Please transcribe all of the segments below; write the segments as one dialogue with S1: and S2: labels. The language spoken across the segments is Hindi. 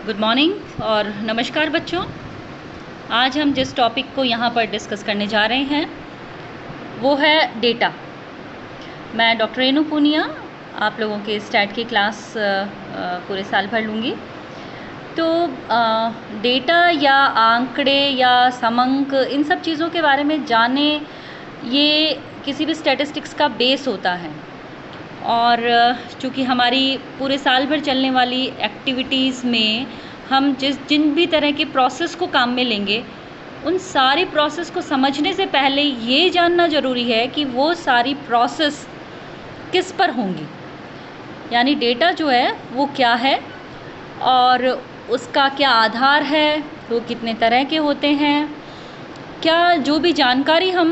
S1: गुड मॉर्निंग और नमस्कार बच्चों। आज हम जिस टॉपिक को यहाँ पर डिस्कस करने जा रहे हैं वो है डेटा। मैं डॉक्टर रेनू पूनिया आप लोगों के स्टैट की क्लास पूरे साल भर लूँगी। तो डेटा या आंकड़े या समंक इन सब चीज़ों के बारे में जाने, ये किसी भी स्टैटिस्टिक्स का बेस होता है। और चूँकि हमारी पूरे साल भर चलने वाली एक्टिविटीज़ में हम जिन भी तरह के प्रोसेस को काम में लेंगे, उन सारी प्रोसेस को समझने से पहले ये जानना ज़रूरी है कि वो सारी प्रोसेस किस पर होंगी। यानी डेटा जो है वो क्या है और उसका क्या आधार है, वो कितने तरह के होते हैं, क्या जो भी जानकारी हम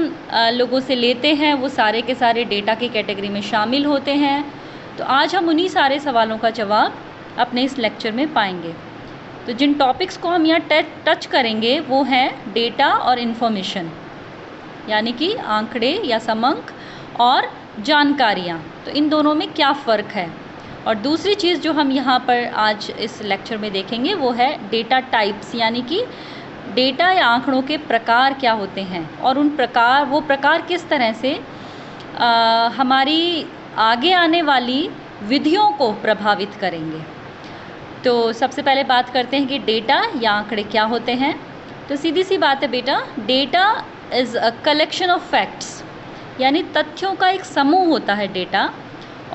S1: लोगों से लेते हैं वो सारे के सारे डेटा की कैटेगरी में शामिल होते हैं। तो आज हम उन्हीं सारे सवालों का जवाब अपने इस लेक्चर में पाएंगे। तो जिन टॉपिक्स को हम यहाँ टच करेंगे वो हैं डेटा और इन्फॉर्मेशन, यानी कि आंकड़े या समंक और जानकारियाँ। तो इन दोनों में क्या फ़र्क है। और दूसरी चीज़ जो हम यहाँ पर आज इस लेक्चर में देखेंगे वो है डेटा टाइप्स, यानी कि डेटा या आंकड़ों के प्रकार क्या होते हैं और वो प्रकार किस तरह से हमारी आगे आने वाली विधियों को प्रभावित करेंगे। तो सबसे पहले बात करते हैं कि डेटा या आंकड़े क्या होते हैं। तो सीधी सी बात है बेटा, data is a collection of facts, यानी तथ्यों का एक समूह होता है डेटा।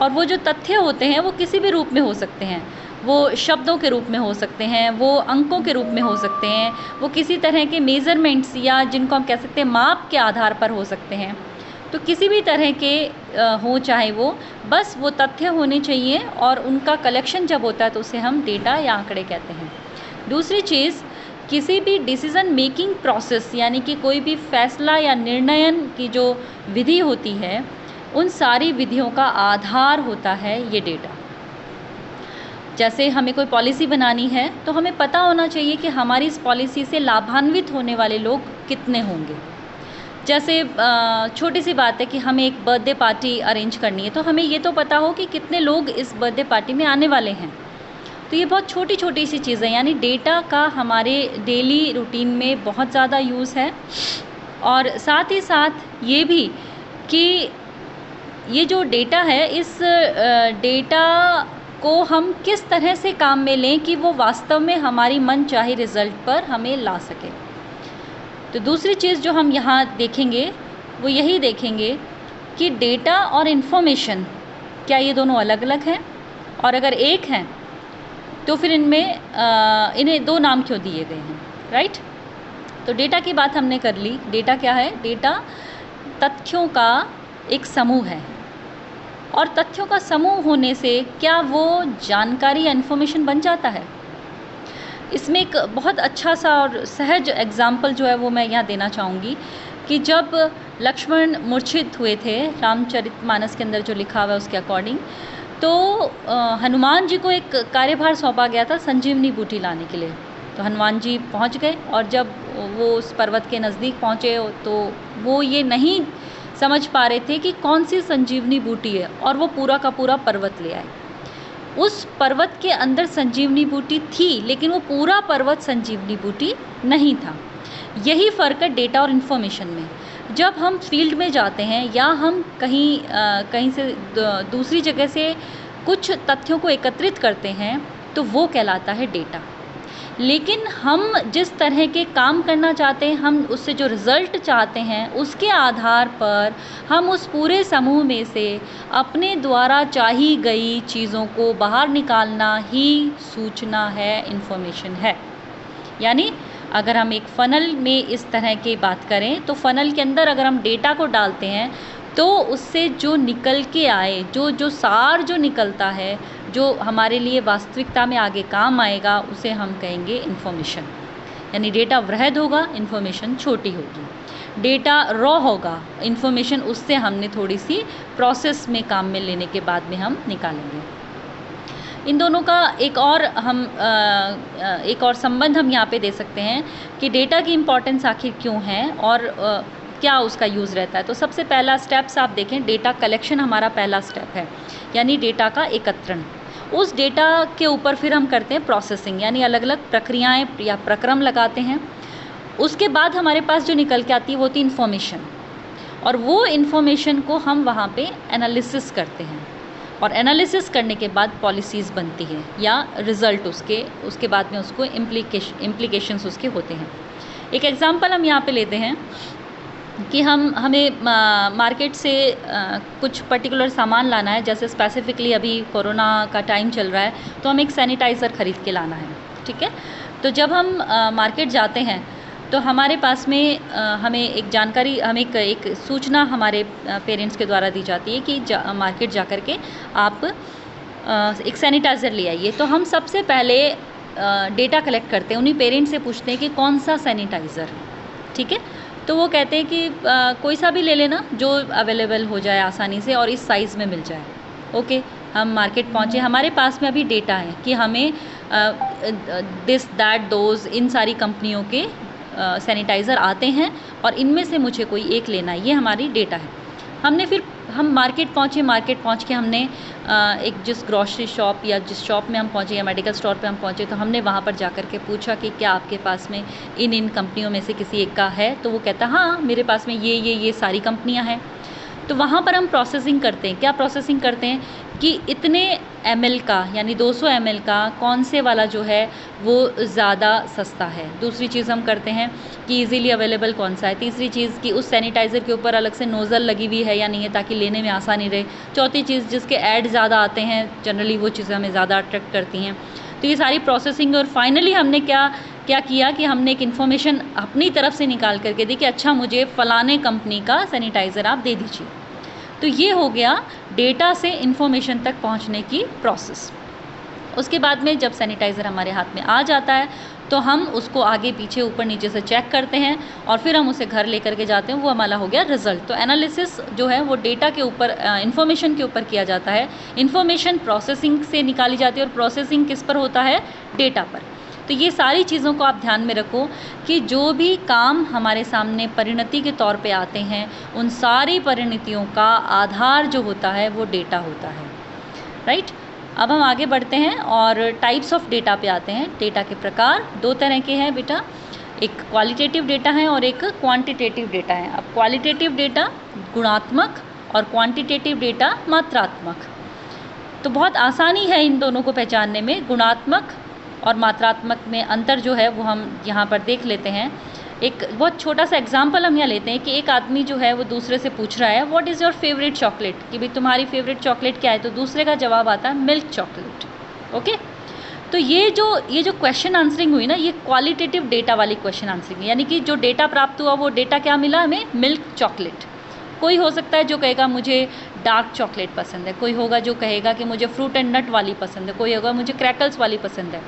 S1: और वो जो तथ्य होते हैं वो किसी भी रूप में हो सकते हैं, वो शब्दों के रूप में हो सकते हैं, वो अंकों के रूप में हो सकते हैं, वो किसी तरह के मेज़रमेंट्स या जिनको हम कह सकते हैं माप के आधार पर हो सकते हैं। तो किसी भी तरह के हो चाहे वो, बस वो तथ्य होने चाहिए और उनका कलेक्शन जब होता है तो उसे हम डेटा या आंकड़े कहते हैं। दूसरी चीज़, किसी भी डिसीज़न मेकिंग प्रोसेस, यानी कि कोई भी फैसला या निर्णयन की जो विधि होती है, उन सारी विधियों का आधार होता है ये डेटा। जैसे हमें कोई पॉलिसी बनानी है तो हमें पता होना चाहिए कि हमारी इस पॉलिसी से लाभान्वित होने वाले लोग कितने होंगे। जैसे छोटी सी बात है कि हमें एक बर्थडे पार्टी अरेंज करनी है, तो हमें ये तो पता हो कि कितने लोग इस बर्थडे पार्टी में आने वाले हैं। तो ये बहुत छोटी छोटी सी चीज़ें, यानी डेटा का हमारे डेली रूटीन में बहुत ज़्यादा यूज़ है। और साथ ही साथ ये भी कि ये जो डेटा है, इस डेटा को हम किस तरह से काम में लें कि वो वास्तव में हमारी मनचाही रिज़ल्ट पर हमें ला सके। तो दूसरी चीज़ जो हम यहाँ देखेंगे वो यही देखेंगे कि डेटा और इन्फॉर्मेशन क्या ये दोनों अलग अलग हैं, और अगर एक हैं तो फिर इन्हें दो नाम क्यों दिए गए हैं, राइट। तो डेटा की बात हमने कर ली। डेटा क्या है? डेटा तथ्यों का एक समूह है, और तथ्यों का समूह होने से क्या वो जानकारी या इन्फॉर्मेशन बन जाता है। इसमें एक बहुत अच्छा सा और सहज एग्जाम्पल जो है वो मैं यहाँ देना चाहूँगी कि जब लक्ष्मण मूर्छित हुए थे, रामचरितमानस के अंदर जो लिखा हुआ है उसके अकॉर्डिंग, तो हनुमान जी को एक कार्यभार सौंपा गया था संजीवनी बूटी लाने के लिए। तो हनुमान जी पहुँच गए, और जब वो उस पर्वत के नज़दीक पहुँचे तो वो ये नहीं समझ पा रहे थे कि कौन सी संजीवनी बूटी है, और वो पूरा का पूरा पर्वत ले आए। उस पर्वत के अंदर संजीवनी बूटी थी, लेकिन वो पूरा पर्वत संजीवनी बूटी नहीं था। यही फ़र्क है डेटा और इन्फॉर्मेशन में। जब हम फील्ड में जाते हैं या हम कहीं से दूसरी जगह से कुछ तथ्यों को एकत्रित करते हैं तो वो कहलाता है डेटा। लेकिन हम जिस तरह के काम करना चाहते हैं, हम उससे जो रिज़ल्ट चाहते हैं, उसके आधार पर हम उस पूरे समूह में से अपने द्वारा चाही गई चीज़ों को बाहर निकालना ही सूचना है, इन्फॉर्मेशन है। यानी अगर हम एक फ़नल में इस तरह की बात करें तो फ़नल के अंदर अगर हम डेटा को डालते हैं तो उससे जो निकल के आए, जो सार जो निकलता है, जो हमारे लिए वास्तविकता में आगे काम आएगा, उसे हम कहेंगे इन्फॉर्मेशन। यानी डेटा वृहद होगा, इन्फॉर्मेशन छोटी होगी। डेटा रॉ होगा, इन्फॉर्मेशन उससे हमने थोड़ी सी प्रोसेस में काम में लेने के बाद में हम निकालेंगे। इन दोनों का एक और संबंध हम यहाँ पे दे सकते हैं कि डेटा की इम्पोर्टेंस आखिर क्यों है और क्या उसका यूज़ रहता है। तो सबसे पहला स्टेप्स आप देखें, डेटा कलेक्शन हमारा पहला स्टेप है, यानी डेटा का एकत्रण। उस डेटा के ऊपर फिर हम करते हैं प्रोसेसिंग, यानी अलग अलग प्रक्रियाएं या प्रक्रम लगाते हैं। उसके बाद हमारे पास जो निकल के आती है वो होती है इन्फॉर्मेशन, और वो इन्फॉर्मेशन को हम वहाँ पे एनालिसिस करते हैं, और एनालिसिस करने के बाद पॉलिसीज़ बनती है या रिज़ल्ट उसके बाद में उसको इम्प्लीकेशंस उसके होते हैं। एक एग्ज़ाम्पल हम यहाँ पे लेते हैं कि हमें मार्केट से कुछ पर्टिकुलर सामान लाना है, जैसे स्पेसिफिकली अभी कोरोना का टाइम चल रहा है तो हमें एक सैनिटाइज़र ख़रीद के लाना है, ठीक है। तो जब हम मार्केट जाते हैं तो हमारे पास में हमें एक जानकारी, हमें एक सूचना हमारे पेरेंट्स के द्वारा दी जाती है कि मार्केट जा कर के आप एक सैनिटाइज़र ले आइए। तो हम सबसे पहले डेटा कलेक्ट करते हैं, उन्हीं पेरेंट्स से पूछते हैं कि कौन सा सैनिटाइज़र, ठीक है। तो वो कहते हैं कि कोई सा भी ले लेना जो अवेलेबल हो जाए आसानी से और इस साइज़ में मिल जाए। ओके, हम मार्केट पहुँचे, हमारे पास में अभी डेटा है कि हमें दिस दैट दोज इन सारी कंपनियों के सैनिटाइज़र आते हैं और इनमें से मुझे कोई एक लेना है, ये हमारी डेटा है। हम मार्केट पहुँचे, मार्केट पहुँच के हमने एक जिस ग्रॉसरी शॉप या जिस शॉप में हम पहुँचे या मेडिकल स्टोर पे हम पहुँचे तो हमने वहाँ पर जा कर के पूछा कि क्या आपके पास में इन कंपनियों में से किसी एक का है। तो वो कहता हाँ मेरे पास में ये सारी कंपनियाँ हैं। तो वहाँ पर हम प्रोसेसिंग करते हैं। क्या प्रोसेसिंग करते हैं कि इतने ml का यानी 200 ml का कौन से वाला जो है वो ज़्यादा सस्ता है। दूसरी चीज़ हम करते हैं कि इजीली अवेलेबल कौन सा है। तीसरी चीज़ कि उस सैनिटाइज़र के ऊपर अलग से नोज़ल लगी हुई है या नहीं है ताकि लेने में आसानी रहे। चौथी चीज़, जिसके ऐड ज़्यादा आते हैं जनरली वो चीज़ें हमें ज़्यादा अट्रैक्ट करती हैं। तो ये सारी प्रोसेसिंग, और फाइनली हमने क्या किया कि हमने एक इन्फॉर्मेशन अपनी तरफ से निकाल करके दी कि अच्छा मुझे फ़लाने कंपनी का सैनिटाइज़र आप दे दीजिए। तो ये हो गया डेटा से इन्फॉर्मेशन तक पहुंचने की प्रोसेस। उसके बाद में जब सैनिटाइज़र हमारे हाथ में आ जाता है तो हम उसको आगे पीछे ऊपर नीचे से चेक करते हैं और फिर हम उसे घर लेकर के जाते हैं। वो हमारा हो गया रिज़ल्ट। तो एनालिसिस जो है वो डेटा के ऊपर, इन्फॉर्मेशन के ऊपर किया जाता है। इन्फॉर्मेशन प्रोसेसिंग से निकाली जाती है और प्रोसेसिंग किस पर होता है? डेटा पर। तो ये सारी चीज़ों को आप ध्यान में रखो कि जो भी काम हमारे सामने परिणति के तौर पे आते हैं उन सारी परिणतियों का आधार जो होता है वो डेटा होता है, राइट। अब हम आगे बढ़ते हैं और टाइप्स ऑफ डेटा पे आते हैं। डेटा के प्रकार दो तरह के हैं बेटा, एक क्वालिटेटिव डेटा है और एक क्वांटिटेटिव डेटा है। अब क्वालिटेटिव डेटा गुणात्मक और क्वांटिटेटिव डेटा मात्रात्मक। तो बहुत आसानी है इन दोनों को पहचानने में। गुणात्मक और मात्रात्मक में अंतर जो है वो हम यहाँ पर देख लेते हैं। एक बहुत छोटा सा एग्जांपल हम यहाँ लेते हैं कि एक आदमी जो है वो दूसरे से पूछ रहा है what is your favourite chocolate, कि भाई तुम्हारी फेवरेट चॉकलेट क्या है। तो दूसरे का जवाब आता है मिल्क चॉकलेट। ओके, तो ये जो क्वेश्चन आंसरिंग हुई ना, ये क्वालिटेटिव डेटा वाली क्वेश्चन आंसरिंग है। यानी कि जो डेटा प्राप्त हुआ वो डेटा क्या मिला हमें? Milk chocolate. कोई हो सकता है जो कहेगा मुझे डार्क चॉकलेट पसंद है, कोई होगा जो कहेगा कि मुझे फ्रूट एंड नट वाली पसंद है, कोई होगा मुझे क्रैकल्स वाली पसंद है।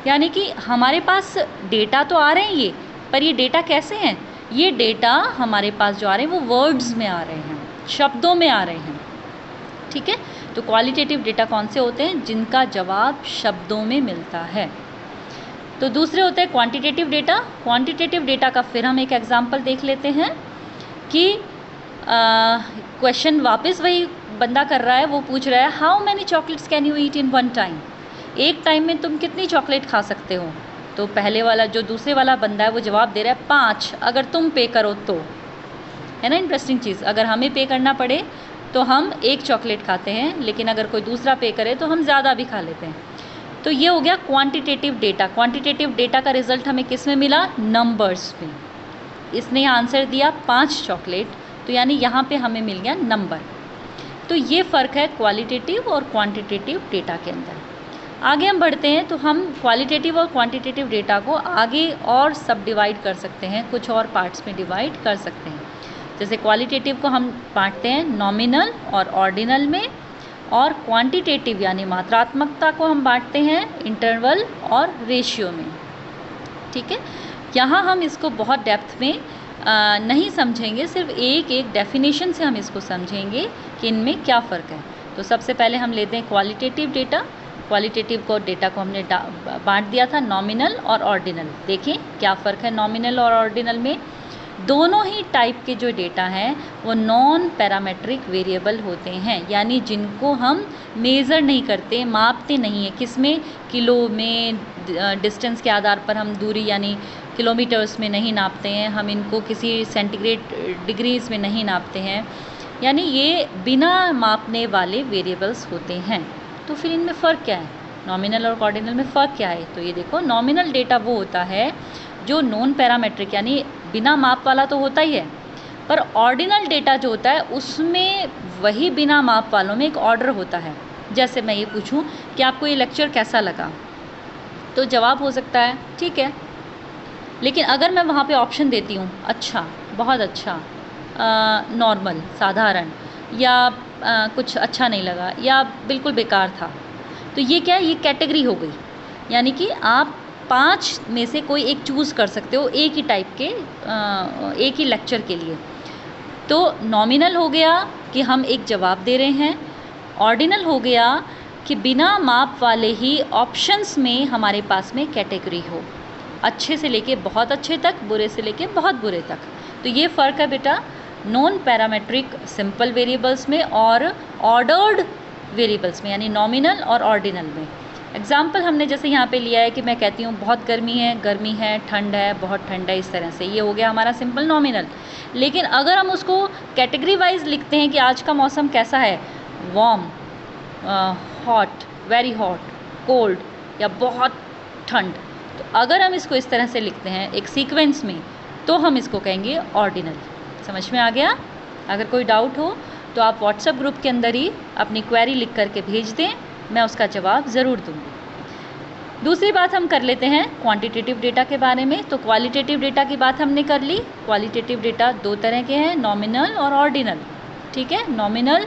S1: यानी कि हमारे पास डेटा तो आ रहे हैं ये, पर ये डेटा कैसे हैं? ये डेटा हमारे पास जो आ रहे हैं वो वर्ड्स में आ रहे हैं, शब्दों में आ रहे हैं, ठीक है। तो क्वालिटेटिव डेटा कौन से होते हैं? जिनका जवाब शब्दों में मिलता है। तो दूसरे होते हैं क्वांटिटेटिव डेटा। क्वांटिटेटिव डेटा का फिर हम एक एग्जांपल देख लेते हैं कि क्वेश्चन वापस वही बंदा कर रहा है। वो पूछ रहा है how many chocolates can you eat in one time, एक टाइम में तुम कितनी चॉकलेट खा सकते हो। तो पहले वाला जो दूसरे वाला बंदा है वो जवाब दे रहा है 5, अगर तुम पे करो तो। है ना इंटरेस्टिंग चीज़, अगर हमें पे करना पड़े तो हम एक चॉकलेट खाते हैं, लेकिन अगर कोई दूसरा पे करे तो हम ज़्यादा भी खा लेते हैं। तो ये हो गया क्वांटिटेटिव डेटा। क्वांटिटेटिव डेटा का रिजल्ट हमें किस में मिला? नंबर्स में। इसने आंसर दिया 5 चॉकलेट, तो यानी यहाँ पे हमें मिल गया नंबर। तो ये फ़र्क है क्वालिटेटिव और क्वांटिटेटिव डेटा के अंदर। आगे हम बढ़ते हैं तो हम क्वालिटेटिव और क्वांटिटेटिव डेटा को आगे और सब डिवाइड कर सकते हैं, कुछ और पार्ट्स में डिवाइड कर सकते हैं। जैसे क्वालिटेटिव को हम बांटते हैं नॉमिनल और ऑर्डिनल में, और क्वांटिटेटिव यानी मात्रात्मकता को हम बांटते हैं इंटरवल और रेशियो में, ठीक है। यहाँ हम इसको बहुत डेप्थ में नहीं समझेंगे, सिर्फ एक डेफिनेशन से हम इसको समझेंगे कि इनमें क्या फ़र्क है। तो सबसे पहले हम लेते हैं क्वालिटेटिव डेटा। क्वालिटेटिव को डेटा को हमने बांट दिया था नॉमिनल और ऑर्डिनल। देखें क्या फ़र्क है नॉमिनल और ऑर्डिनल में। दोनों ही टाइप के जो डेटा हैं वो नॉन पैरामेट्रिक वेरिएबल होते हैं, यानी जिनको हम मेज़र नहीं करते, मापते नहीं हैं। किस में? किलो में, डिस्टेंस के आधार पर हम दूरी यानी किलोमीटर्स में नहीं नापते हैं, हम इनको किसी सेंटीग्रेड डिग्रीज में नहीं नापते हैं, यानी ये बिना मापने वाले वेरिएबल्स होते हैं। तो फिर इनमें फ़र्क क्या है? नॉमिनल और कॉर्डिनल में फ़र्क क्या है? तो ये देखो, नॉमिनल डेटा वो होता है जो नॉन पैरामेट्रिक यानी बिना माप वाला तो होता ही है, पर ऑर्डिनल डेटा जो होता है उसमें वही बिना माप वालों में एक ऑर्डर होता है। जैसे मैं ये पूछूं कि आपको ये लेक्चर कैसा लगा, तो जवाब हो सकता है ठीक है, लेकिन अगर मैं वहाँ पे ऑप्शन देती हूँ अच्छा, बहुत अच्छा, नॉर्मल, साधारण, या कुछ अच्छा नहीं लगा, या बिल्कुल बेकार था, तो ये क्या है? ये कैटेगरी हो गई, यानी कि आप 5 में से कोई एक चूज़ कर सकते हो एक ही टाइप के एक ही लेक्चर के लिए। तो नॉमिनल हो गया कि हम एक जवाब दे रहे हैं, ऑर्डिनल हो गया कि बिना माप वाले ही ऑप्शंस में हमारे पास में कैटेगरी हो, अच्छे से लेके बहुत अच्छे तक, बुरे से लेके बहुत बुरे तक। तो ये फ़र्क है बेटा नॉन पैरामेट्रिक सिंपल वेरिएबल्स में और ऑर्डर्ड वेरिएबल्स में, यानी नॉमिनल और ऑर्डिनल में। एग्जाम्पल हमने जैसे यहाँ पे लिया है कि मैं कहती हूँ बहुत गर्मी है, ठंड है, बहुत ठंड है, इस तरह से, ये हो गया हमारा सिंपल नॉमिनल। लेकिन अगर हम उसको कैटेगरी वाइज लिखते हैं कि आज का मौसम कैसा है, warm, hot, very hot, cold, या बहुत ठंड, तो अगर हम इसको इस तरह से लिखते हैं एक सीक्वेंस में, तो हम इसको कहेंगे ऑर्डिनल। समझ में आ गया? अगर कोई डाउट हो तो आप व्हाट्सएप ग्रुप के अंदर ही अपनी क्वेरी लिख करके भेज दें, मैं उसका जवाब ज़रूर दूँगी। दूसरी बात हम कर लेते हैं क्वांटिटेटिव डेटा के बारे में। तो क्वालिटेटिव डेटा की बात हमने कर ली। क्वालिटेटिव डेटा 2 तरह के हैं, नॉमिनल और ऑर्डिनल। ठीक है, नॉमिनल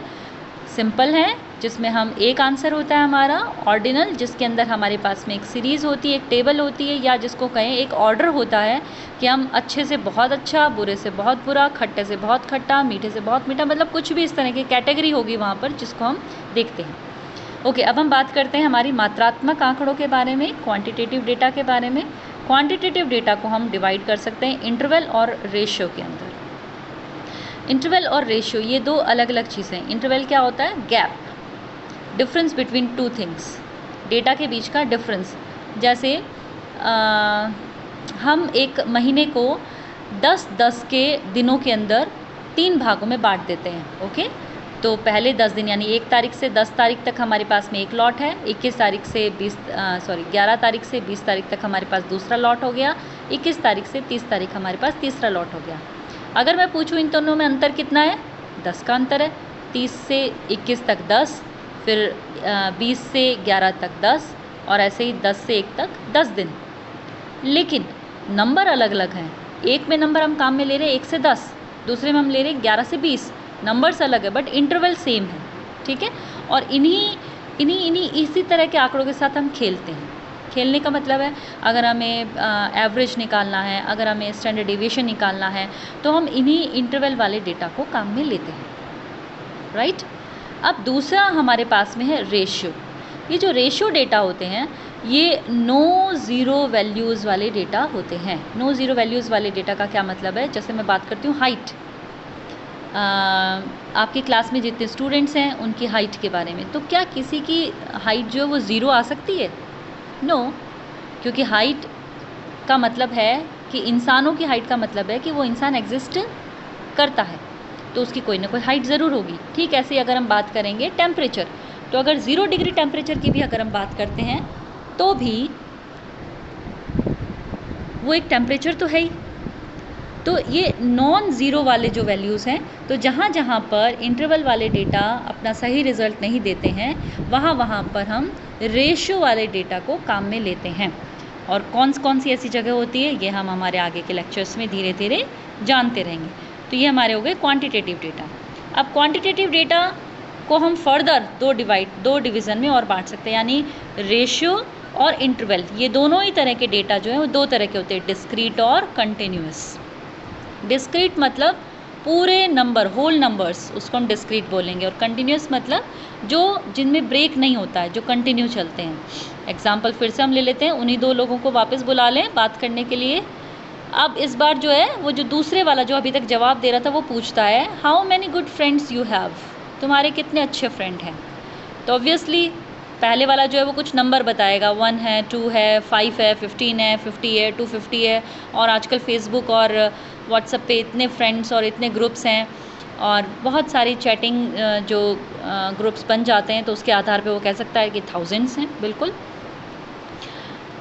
S1: सिंपल है जिसमें हम एक आंसर होता है हमारा, ऑर्डिनल जिसके अंदर हमारे पास में एक सीरीज़ होती है, एक टेबल होती है, या जिसको कहें एक ऑर्डर होता है कि हम अच्छे से बहुत अच्छा, बुरे से बहुत बुरा, खट्टे से बहुत खट्टा, मीठे से बहुत मीठा, मतलब कुछ भी इस तरह की कैटेगरी होगी वहाँ पर जिसको हम देखते हैं। ओके, अब हम बात करते हैं हमारी मात्रात्मक आंकड़ों के बारे में, क्वांटिटेटिव डेटा के बारे में। क्वांटिटेटिव डेटा को हम डिवाइड कर सकते हैं इंटरवल और रेशियो के अंदर। इंटरवल और रेशियो ये 2 अलग अलग चीज़ें। इंटरवल क्या होता है? Gap, difference between 2 things, data के बीच का डिफरेंस। जैसे हम एक महीने को 10-10 के दिनों के अंदर 3 भागों में बांट देते हैं। ओके, तो पहले 10 दिन यानी 1 तारीख से 10 तारीख तक हमारे पास में एक लॉट है, 11 तारीख से 20 तारीख तक हमारे पास दूसरा लॉट हो गया, 21 तारीख से 30 तारीख हमारे पास तीसरा लॉट हो गया। अगर मैं पूछूं इन दोनों में अंतर कितना है? 10 का अंतर है। 30 से 21 तक 10, फिर 20 से 11 तक 10, और ऐसे ही 10 से 1 तक 10 दिन। लेकिन नंबर अलग अलग हैं। एक में नंबर हम काम में ले रहे हैं 1 से 10, दूसरे में हम ले रहे हैं 11 से 20। नंबर्स अलग है बट इंटरवल सेम है। ठीक है, और इसी तरह के आंकड़ों के साथ हम खेलते हैं। खेलने का मतलब है अगर हमें एवरेज निकालना है, अगर हमें स्टैंडर्ड डेविएशन निकालना है, तो हम इन्हीं इंटरवल वाले डेटा को काम में लेते हैं। राइट, अब दूसरा हमारे पास में है रेशियो। ये जो रेशियो डेटा होते हैं ये नो ज़ीरो वैल्यूज़ वाले डेटा होते हैं। नो ज़ीरो वैल्यूज़ वाले डेटा का क्या मतलब है? जैसे मैं बात करती हूँ हाइट, आपकी क्लास में जितने स्टूडेंट्स हैं उनकी हाइट के बारे में, तो क्या किसी की हाइट जो है वो ज़ीरो आ सकती है? नो, क्योंकि हाइट का मतलब है कि इंसानों की हाइट का मतलब है कि वो इंसान एग्जिस्ट करता है, तो उसकी कोई ना कोई हाइट ज़रूर होगी। ठीक ऐसे ही अगर हम बात करेंगे टेम्परेचर, तो अगर 0 डिग्री टेम्परेचर की भी अगर हम बात करते हैं तो भी वो एक टेम्परेचर तो है ही। तो ये नॉन ज़ीरो वाले जो वैल्यूज़ हैं, तो जहाँ जहाँ पर इंटरवल वाले डेटा अपना सही रिज़ल्ट नहीं देते हैं वहाँ पर हम रेशियो वाले डेटा को काम में लेते हैं। और कौन सी ऐसी जगह होती है ये हम हमारे आगे के लेक्चर्स में धीरे धीरे जानते रहेंगे। तो ये हमारे हो गए क्वांटिटेटिव डेटा। अब क्वांटिटेटिव डेटा को हम फर्दर 2 डिवीज़न में और बांट सकते हैं, यानी रेशियो और इंटरवल। ये दोनों ही तरह के डेटा जो हैं वो 2 तरह के होते हैं, डिस्क्रीट और कंटिन्यूस। डिस्क्रीट मतलब पूरे नंबर, होल नंबर्स, उसको हम डिस्क्रीट बोलेंगे, और कंटिन्यूस मतलब जो जिनमें ब्रेक नहीं होता है, जो कंटिन्यू चलते हैं। एग्जाम्पल फिर से हम ले लेते हैं, उन्हीं 2 लोगों को वापस बुला लें बात करने के लिए। अब इस बार जो है वो जो दूसरे वाला जो अभी तक जवाब दे रहा था वो पूछता है how many good friends you have, तुम्हारे कितने अच्छे फ्रेंड हैं। तो ऑब्वियसली पहले वाला जो है वो कुछ नंबर बताएगा, 1 है, 2 है, 5 है, 15 है, 50 है, 250 है। और आजकल फेसबुक और व्हाट्सएप पे इतने फ्रेंड्स और इतने ग्रुप्स हैं और बहुत सारी चैटिंग जो ग्रुप्स बन जाते हैं, तो उसके आधार पे वो कह सकता है कि थाउजेंड्स हैं। बिल्कुल।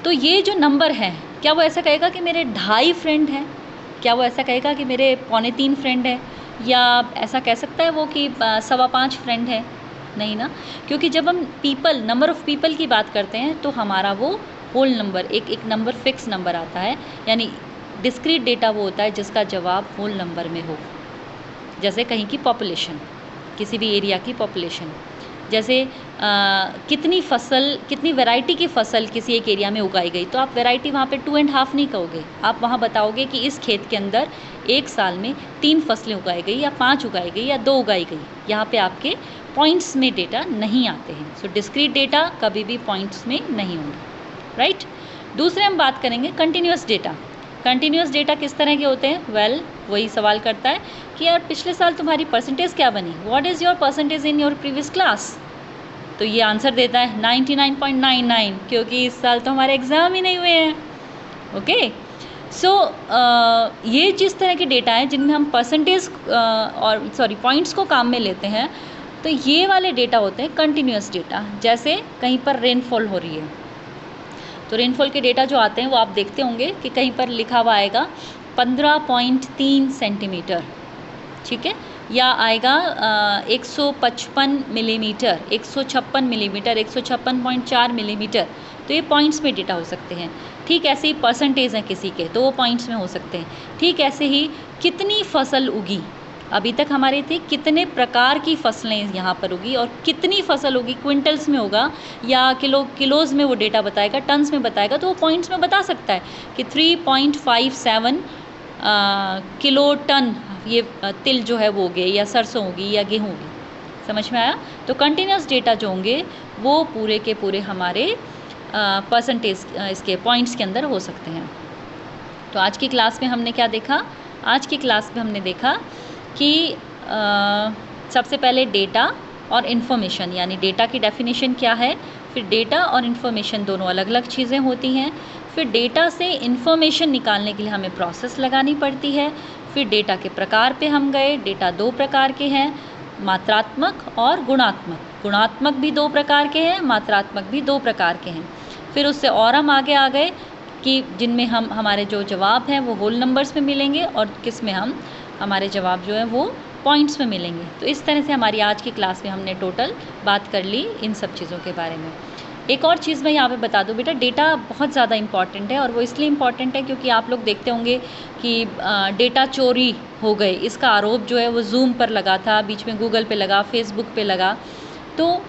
S1: तो ये जो नंबर है, क्या वो ऐसा कहेगा कि मेरे 2.5 फ्रेंड हैं? क्या वो ऐसा कहेगा कि मेरे 2.25 फ्रेंड हैं? या ऐसा कह सकता है वो कि 5.25 फ्रेंड है? नहीं ना, क्योंकि जब हम नंबर ऑफ़ पीपल की बात करते हैं तो हमारा वो होल नंबर, एक नंबर फिक्स नंबर आता है, यानी डिस्क्रीट डेटा वो होता है जिसका जवाब होल नंबर में हो। जैसे कहीं की पॉपुलेशन, किसी भी एरिया की पॉपुलेशन, जैसे कितनी वैरायटी की फसल किसी एक एरिया में उगाई गई, तो आप वैरायटी वहाँ पे 2.5 नहीं कहोगे, आप वहाँ बताओगे कि इस खेत के अंदर एक साल में 3 फसलें उगाई गई या 5 उगाई गई या 2 उगाई गई। यहाँ पे आपके पॉइंट्स में डेटा नहीं आते हैं। सो डिस्क्रीट डेटा कभी भी पॉइंट्स में नहीं होंगे, राइट। दूसरे हम बात करेंगे कंटिन्यूस डेटा। कंटिन्यूस डेटा किस तरह के होते हैं? वही सवाल करता है कि यार पिछले साल तुम्हारी परसेंटेज क्या बनी, what is your percentage in your previous class. तो ये आंसर देता है 99.99, क्योंकि इस साल तो हमारे एग्ज़ाम ही नहीं हुए हैं। ओके। सो ये जिस तरह के डेटा है जिनमें हम परसेंटेज पॉइंट्स को काम में लेते हैं, तो ये वाले डेटा होते हैं कंटिन्यूस डेटा। जैसे कहीं पर रेनफॉल हो रही है, तो रेनफॉल के डेटा जो आते हैं वो आप देखते होंगे कि कहीं पर लिखा हुआ आएगा 15.3 सेंटीमीटर, ठीक है, या आएगा 155 मिलीमीटर, 156 मिलीमीटर, 156.4 मिलीमीटर। तो ये पॉइंट्स में डेटा हो सकते हैं। ठीक ऐसे ही परसेंटेज हैं किसी के, तो वो पॉइंट्स में हो सकते हैं। ठीक ऐसे ही कितनी फसल उगी, अभी तक हमारे थे कितने प्रकार की फसलें यहाँ पर उगी और कितनी फसल होगी, क्विंटल्स में होगा या किलोज़ में वो डेटा बताएगा, टन्स में बताएगा, तो वो पॉइंट्स में बता सकता है कि 3.57 किलो टन ये तिल जो है वो होगे या सरसों होगी या गेहूँ होगी। समझ में आया? तो कंटिन्यूस डेटा जो होंगे वो पूरे के पूरे हमारे परसेंटेज इसके पॉइंट्स के अंदर हो सकते हैं। तो आज की क्लास में हमने क्या देखा? आज की क्लास में हमने देखा कि सबसे पहले डेटा और इन्फॉर्मेशन, यानी डेटा की डेफिनेशन क्या है, फिर डेटा और इन्फॉर्मेशन दोनों अलग अलग चीज़ें होती हैं। फिर डेटा से इन्फॉर्मेशन निकालने के लिए हमें प्रोसेस लगानी पड़ती है। फिर डेटा के प्रकार पे हम गए। डेटा 2 प्रकार के हैं, मात्रात्मक और गुणात्मक। गुणात्मक भी 2 प्रकार के हैं, मात्रात्मक भी 2 प्रकार के हैं। फिर उससे और हम आगे आ गए कि जिनमें हमारे जो जवाब हैं वो होल नंबर्स में मिलेंगे और किस में हमारे जवाब जो हैं वो पॉइंट्स में मिलेंगे। तो इस तरह से हमारी आज की क्लास में हमने टोटल बात कर ली इन सब चीज़ों के बारे में। एक और चीज़ मैं यहाँ पे बता दूँ बेटा, डेटा बहुत ज़्यादा इम्पॉर्टेंट है और वो इसलिए इम्पॉर्टेंट है क्योंकि आप लोग देखते होंगे कि डेटा चोरी हो गए, इसका आरोप जो है वो जूम पर लगा था, बीच में गूगल पे लगा, फेसबुक पे लगा। तो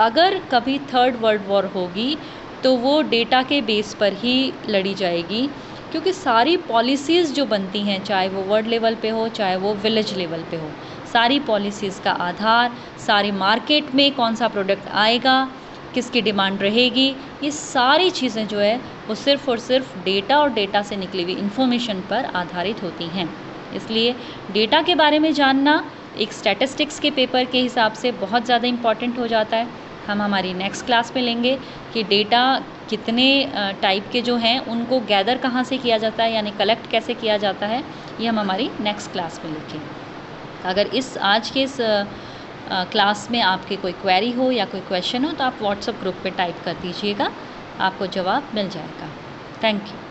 S1: अगर कभी थर्ड वर्ल्ड वॉर होगी तो वो डेटा के बेस पर ही लड़ी जाएगी, क्योंकि सारी पॉलिसीज़ जो बनती हैं, चाहे वो वर्ल्ड लेवल पे हो चाहे वो विलेज लेवल पे हो, सारी पॉलिसीज़ का आधार, सारी मार्केट में कौन सा प्रोडक्ट आएगा, किसकी डिमांड रहेगी, ये सारी चीज़ें जो है वो सिर्फ़ और सिर्फ डेटा और डेटा से निकली हुई इन्फॉर्मेशन पर आधारित होती हैं। इसलिए डेटा के बारे में जानना एक स्टैटिस्टिक्स के पेपर के हिसाब से बहुत ज़्यादा इम्पॉर्टेंट हो जाता है। हम हमारी नेक्स्ट क्लास में लेंगे कि डेटा कितने टाइप के जो हैं उनको गैदर कहाँ से किया जाता है, यानी कलेक्ट कैसे किया जाता है, ये हम हमारी नेक्स्ट क्लास में लिखेंगे। अगर आज के इस क्लास में आपके कोई क्वेरी हो या कोई क्वेश्चन हो तो आप व्हाट्सएप ग्रुप पे टाइप कर दीजिएगा, आपको जवाब मिल जाएगा। Thank you.